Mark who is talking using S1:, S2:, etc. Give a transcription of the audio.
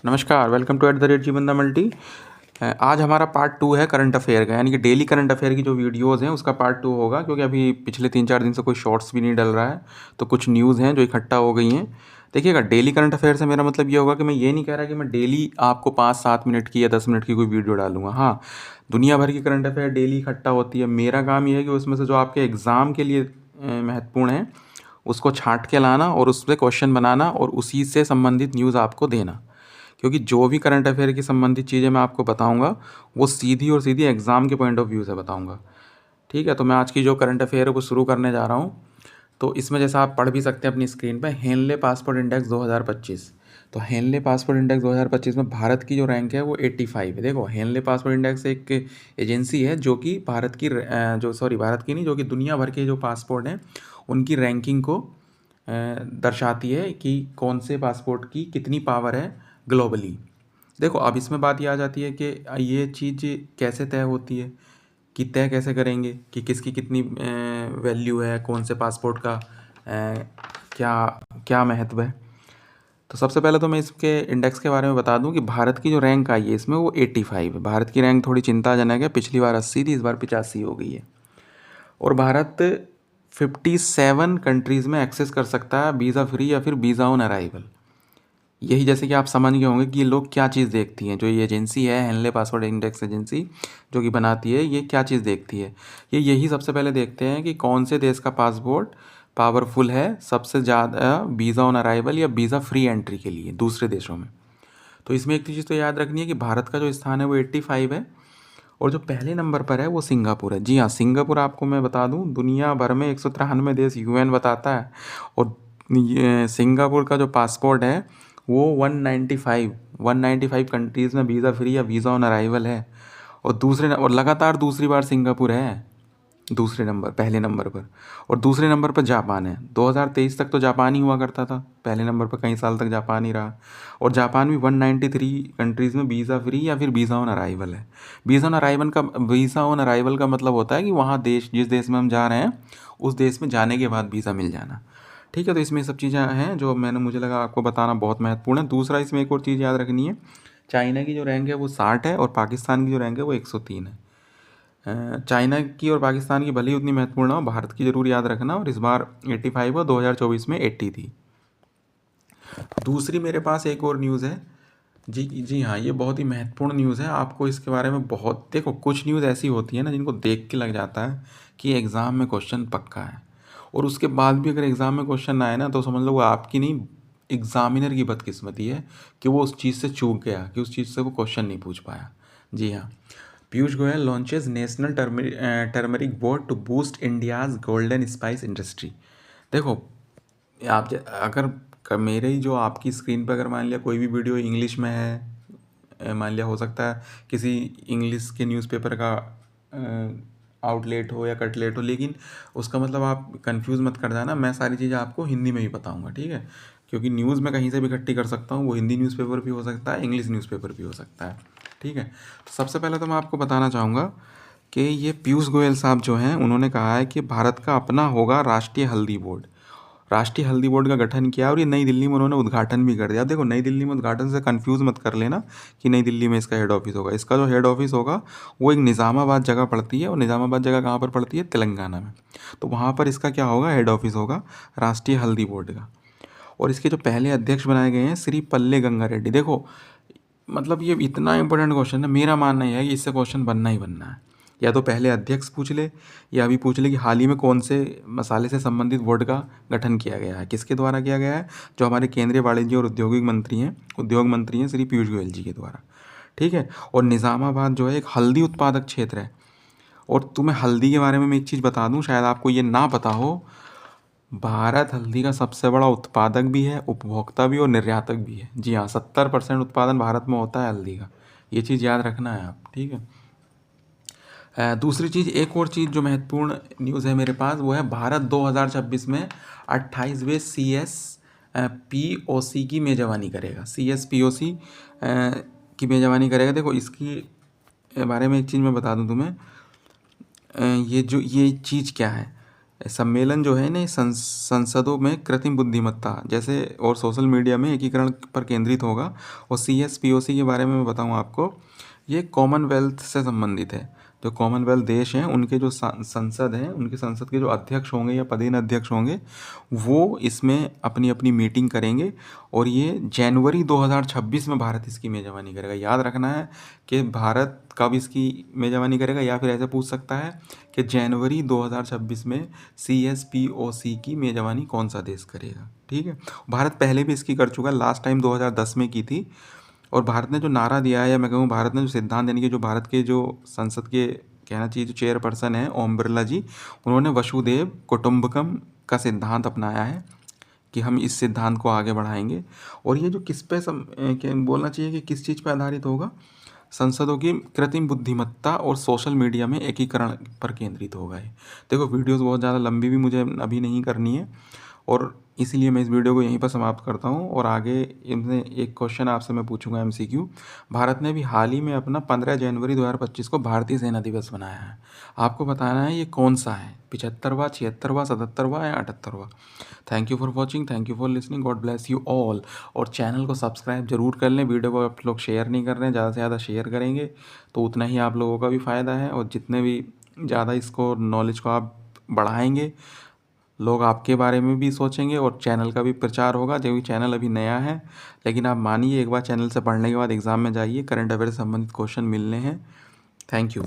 S1: नमस्कार, welcome to @जीवनदा multi. आज हमारा पार्ट 2 है करंट अफेयर का, यानी कि डेली करंट अफेयर की जो वीडियोज़ हैं उसका पार्ट 2 होगा, क्योंकि अभी पिछले 3-4 दिन से कोई शॉर्ट्स भी नहीं डल रहा है, तो कुछ न्यूज़ हैं जो इकट्ठा हो गई हैं। देखिएगा, डेली करंट अफेयर से मेरा मतलब ये होगा कि मैं ये नहीं कह रहा कि मैं डेली आपको 5-7 मिनट की या 10 मिनट की कोई वीडियो डालूँगा। हाँ, दुनिया भर की करंट अफेयर डेली इकट्ठा होती है। मेरा काम ये है कि उसमें से जो आपके एग्ज़ाम के लिए महत्वपूर्ण है, उसको छाँट के लाना और उसपे क्वेश्चन बनाना और उसी से संबंधित न्यूज़ आपको देना। क्योंकि जो भी करंट अफेयर की संबंधित चीज़ें मैं आपको बताऊंगा, वो सीधी और सीधी एग्ज़ाम के पॉइंट ऑफ व्यू से बताऊंगा। ठीक है, तो मैं आज की जो करंट अफेयर है वो शुरू करने जा रहा हूँ। तो इसमें जैसा आप पढ़ भी सकते हैं अपनी स्क्रीन पे, हेनले पासपोर्ट इंडेक्स 2025। तो हेनले पासपोर्ट इंडेक्स 2025 में भारत की जो रैंक है वो 85 है। देखो, हेनले पासपोर्ट इंडेक्स एक एजेंसी है जो कि भारत की भारत की नहीं, जो कि दुनिया भर के जो पासपोर्ट हैं उनकी रैंकिंग को दर्शाती है कि कौन से पासपोर्ट की कितनी पावर है ग्लोबली। देखो, अब इसमें बात ये आ जाती है कि ये चीज़ कैसे तय होती है, कि तय कैसे करेंगे कि किसकी कितनी वैल्यू है, कौन से पासपोर्ट का क्या क्या महत्व है। तो सबसे पहले तो मैं इसके इंडेक्स के बारे में बता दूं कि भारत की जो रैंक आई है इसमें वो 85 है। भारत की रैंक थोड़ी चिंताजनक है, पिछली बार 80 थी, इस बार 85 हो गई है। और भारत 57 कंट्रीज़ में एक्सेस कर सकता है वीज़ा फ्री या फिर वीज़ा ऑन अराइवल। यही, जैसे कि आप समझ गए होंगे कि ये लोग क्या चीज़ देखती हैं, जो ये एजेंसी है हेनले पासपोर्ट इंडेक्स एजेंसी जो कि बनाती है, ये क्या चीज़ देखती है। ये यही सबसे पहले देखते हैं कि कौन से देश का पासपोर्ट पावरफुल है सबसे ज़्यादा वीज़ा ऑन अराइवल या वीज़ा फ्री एंट्री के लिए दूसरे देशों में। तो इसमें एक चीज़ तो याद रखनी है कि भारत का जो स्थान है वो 85 है, और जो पहले नंबर पर है वो सिंगापुर है। जी हाँ, सिंगापुर आपको मैं बता दूं, दुनिया भर में 193 देश यूएन बताता है, और ये सिंगापुर का जो पासपोर्ट है वो 195 कंट्रीज़ में वीज़ा फ्री या वीज़ा ऑन अराइवल है। और लगातार दूसरी बार सिंगापुर है दूसरे नंबर, पहले नंबर पर। और दूसरे नंबर पर जापान है। 2023 तक तो जापान ही हुआ करता था पहले नंबर पर, कई साल तक जापान ही रहा। और जापान भी 193 कंट्रीज़ में वीज़ा फ्री या फिर वीज़ा ऑन अराइवल है। वीज़ा ऑन अराइवल का मतलब होता है कि वहाँ देश, जिस देश में हम जा रहे हैं उस देश में जाने के बाद वीज़ा मिल जाना। ठीक है, तो इसमें सब चीज़ें हैं जो मुझे लगा आपको बताना बहुत महत्वपूर्ण है। दूसरा, इसमें एक और चीज़ याद रखनी है, चाइना की जो रैंक है वो 60 है और पाकिस्तान की जो रैंक है वो 103 है। चाइना की और पाकिस्तान की भले ही उतनी महत्वपूर्ण हो, भारत की ज़रूर याद रखना। और इस बार 85 और 2024 में 80 थी। दूसरी मेरे पास एक और न्यूज़ है। जी जी हाँ, ये बहुत ही महत्वपूर्ण न्यूज़ है। आपको इसके बारे में बहुत, देखो, कुछ न्यूज़ ऐसी होती है ना जिनको देख के लग जाता है कि एग्ज़ाम में क्वेश्चन पक्का है, और उसके बाद भी अगर एग्ज़ाम में क्वेश्चन ना आए ना, तो समझ लो वो आपकी नहीं, एग्ज़ामिनर की बदकिस्मती है कि वो उस चीज़ से चूक गया, कि उस चीज़ से वो क्वेश्चन नहीं पूछ पाया। जी हाँ, Piyush Goyal launches national turmeric board to boost India's golden spice industry. देखो, अगर मेरे ही जो आपकी स्क्रीन पर अगर मान लिया कोई भी वीडियो इंग्लिश में है, मान लिया हो सकता है किसी इंग्लिश के न्यूज़पेपर का आउटलेट हो या कटलेट हो, लेकिन उसका मतलब आप कंफ्यूज मत कर जाना, मैं सारी चीज़ें आपको हिंदी में ही बताऊंगा। ठीक है, क्योंकि न्यूज़ मैं कहीं से भी इकट्ठी कर सकता हूँ, वो हिंदी न्यूज़पेपर भी हो सकता है, इंग्लिश न्यूज़पेपर भी हो सकता है। ठीक है, तो सबसे पहले तो मैं आपको बताना चाहूँगा कि ये पीयूष गोयल साहब जो हैं, उन्होंने कहा है कि भारत का अपना होगा राष्ट्रीय हल्दी बोर्ड। राष्ट्रीय हल्दी बोर्ड का गठन किया, और ये नई दिल्ली में उन्होंने उद्घाटन भी कर दिया। देखो, नई दिल्ली में उद्घाटन से कंफ्यूज मत कर लेना कि नई दिल्ली में इसका हेड ऑफिस होगा। इसका जो हेड ऑफिस होगा वो एक निज़ामाबाद जगह पड़ती है, और निज़ामाबाद जगह कहाँ पर पड़ती है? तेलंगाना में। तो वहाँ पर इसका क्या होगा? हेड ऑफिस होगा राष्ट्रीय हल्दी बोर्ड का। और इसके जो पहले अध्यक्ष बनाए गए हैं, श्री पल्ले गंगा रेड्डी। देखो, मतलब ये इतना इंपॉर्टेंट क्वेश्चन है, मेरा मानना यह है कि इससे क्वेश्चन बनना ही बनना है। या तो पहले अध्यक्ष पूछ ले, या अभी पूछ ले कि हाल ही में कौन से मसाले से संबंधित बोर्ड का गठन किया गया है, किसके द्वारा किया गया है? जो हमारे केंद्रीय वाणिज्य और उद्योग मंत्री हैं श्री पीयूष गोयल जी के द्वारा। ठीक है, और निज़ामाबाद जो है एक हल्दी उत्पादक क्षेत्र है। और तुम्हें हल्दी के बारे में मैं एक चीज़ बता दूं, शायद आपको ये ना पता हो, भारत हल्दी का सबसे बड़ा उत्पादक भी है, उपभोक्ता भी और निर्यातक भी है। जी हाँ, 70% उत्पादन भारत में होता है हल्दी का। ये चीज़ याद रखना है आप। ठीक है, दूसरी चीज़, एक और चीज़ जो महत्वपूर्ण न्यूज़ है मेरे पास, वो है भारत 2026 में 28वें CSPOC की मेज़बानी करेगा। CSPOC की मेज़बानी करेगा। देखो, इसकी बारे में एक चीज़ मैं बता दूं तुम्हें, ये चीज़ क्या है। सम्मेलन जो है ना, संसदों में कृत्रिम बुद्धिमत्ता जैसे और सोशल मीडिया में एकीकरण पर केंद्रित होगा। और CSPOC के बारे में मैं बताऊं आपको, ये कॉमनवेल्थ से संबंधित है। जो कॉमनवेल्थ देश हैं उनके जो संसद हैं, उनके संसद के जो अध्यक्ष होंगे या पदेन अध्यक्ष होंगे, वो इसमें अपनी अपनी मीटिंग करेंगे। और ये जनवरी 2026 में भारत इसकी मेज़बानी करेगा। याद रखना है कि भारत कब इसकी मेज़बानी करेगा, या फिर ऐसे पूछ सकता है कि जनवरी 2026 में CSPOC की मेज़बानी कौन सा देश करेगा। ठीक है, भारत पहले भी इसकी कर चुका है, लास्ट टाइम 2010 में की थी। और भारत ने जो नारा दिया है, या मैं कहूँ भारत ने जो सिद्धांत, यानी कि जो भारत के जो संसद के कहना चाहिए जो चेयरपर्सन है ओम बिरला जी, उन्होंने वसुधैव कुटुंबकम का सिद्धांत अपनाया है कि हम इस सिद्धांत को आगे बढ़ाएंगे। और ये जो किस पे बोलना चाहिए कि किस चीज़ पर आधारित होगा, संसदों की कृत्रिम बुद्धिमत्ता और सोशल मीडिया में एकीकरण पर केंद्रित होगा। ये देखो, वीडियोस बहुत ज़्यादा लंबी भी मुझे अभी नहीं करनी है, और इसीलिए मैं इस वीडियो को यहीं पर समाप्त करता हूँ। और आगे इनमें एक क्वेश्चन आपसे मैं पूछूंगा MCQ। भारत ने भी हाल ही में अपना 15 जनवरी 2025 को भारतीय सेना दिवस मनाया है। आपको बताना है ये कौन सा है, 75वां, 76वां, 77वां या 78वां। Thank you for watching, thank you for listening, God bless you all. और चैनल को सब्सक्राइब जरूर कर लें। वीडियो को आप लोग शेयर नहीं कर रहे हैं, ज़्यादा से ज़्यादा शेयर करेंगे तो उतना ही आप लोगों का भी फ़ायदा है। और जितने भी ज़्यादा इसको नॉलेज को आप बढ़ाएंगे, लोग आपके बारे में भी सोचेंगे और चैनल का भी प्रचार होगा। जो भी चैनल अभी नया है, लेकिन आप मानिए एक बार चैनल से पढ़ने के बाद एग्ज़ाम में जाइए, करंट अफेयर से संबंधित क्वेश्चन मिलने हैं। Thank you.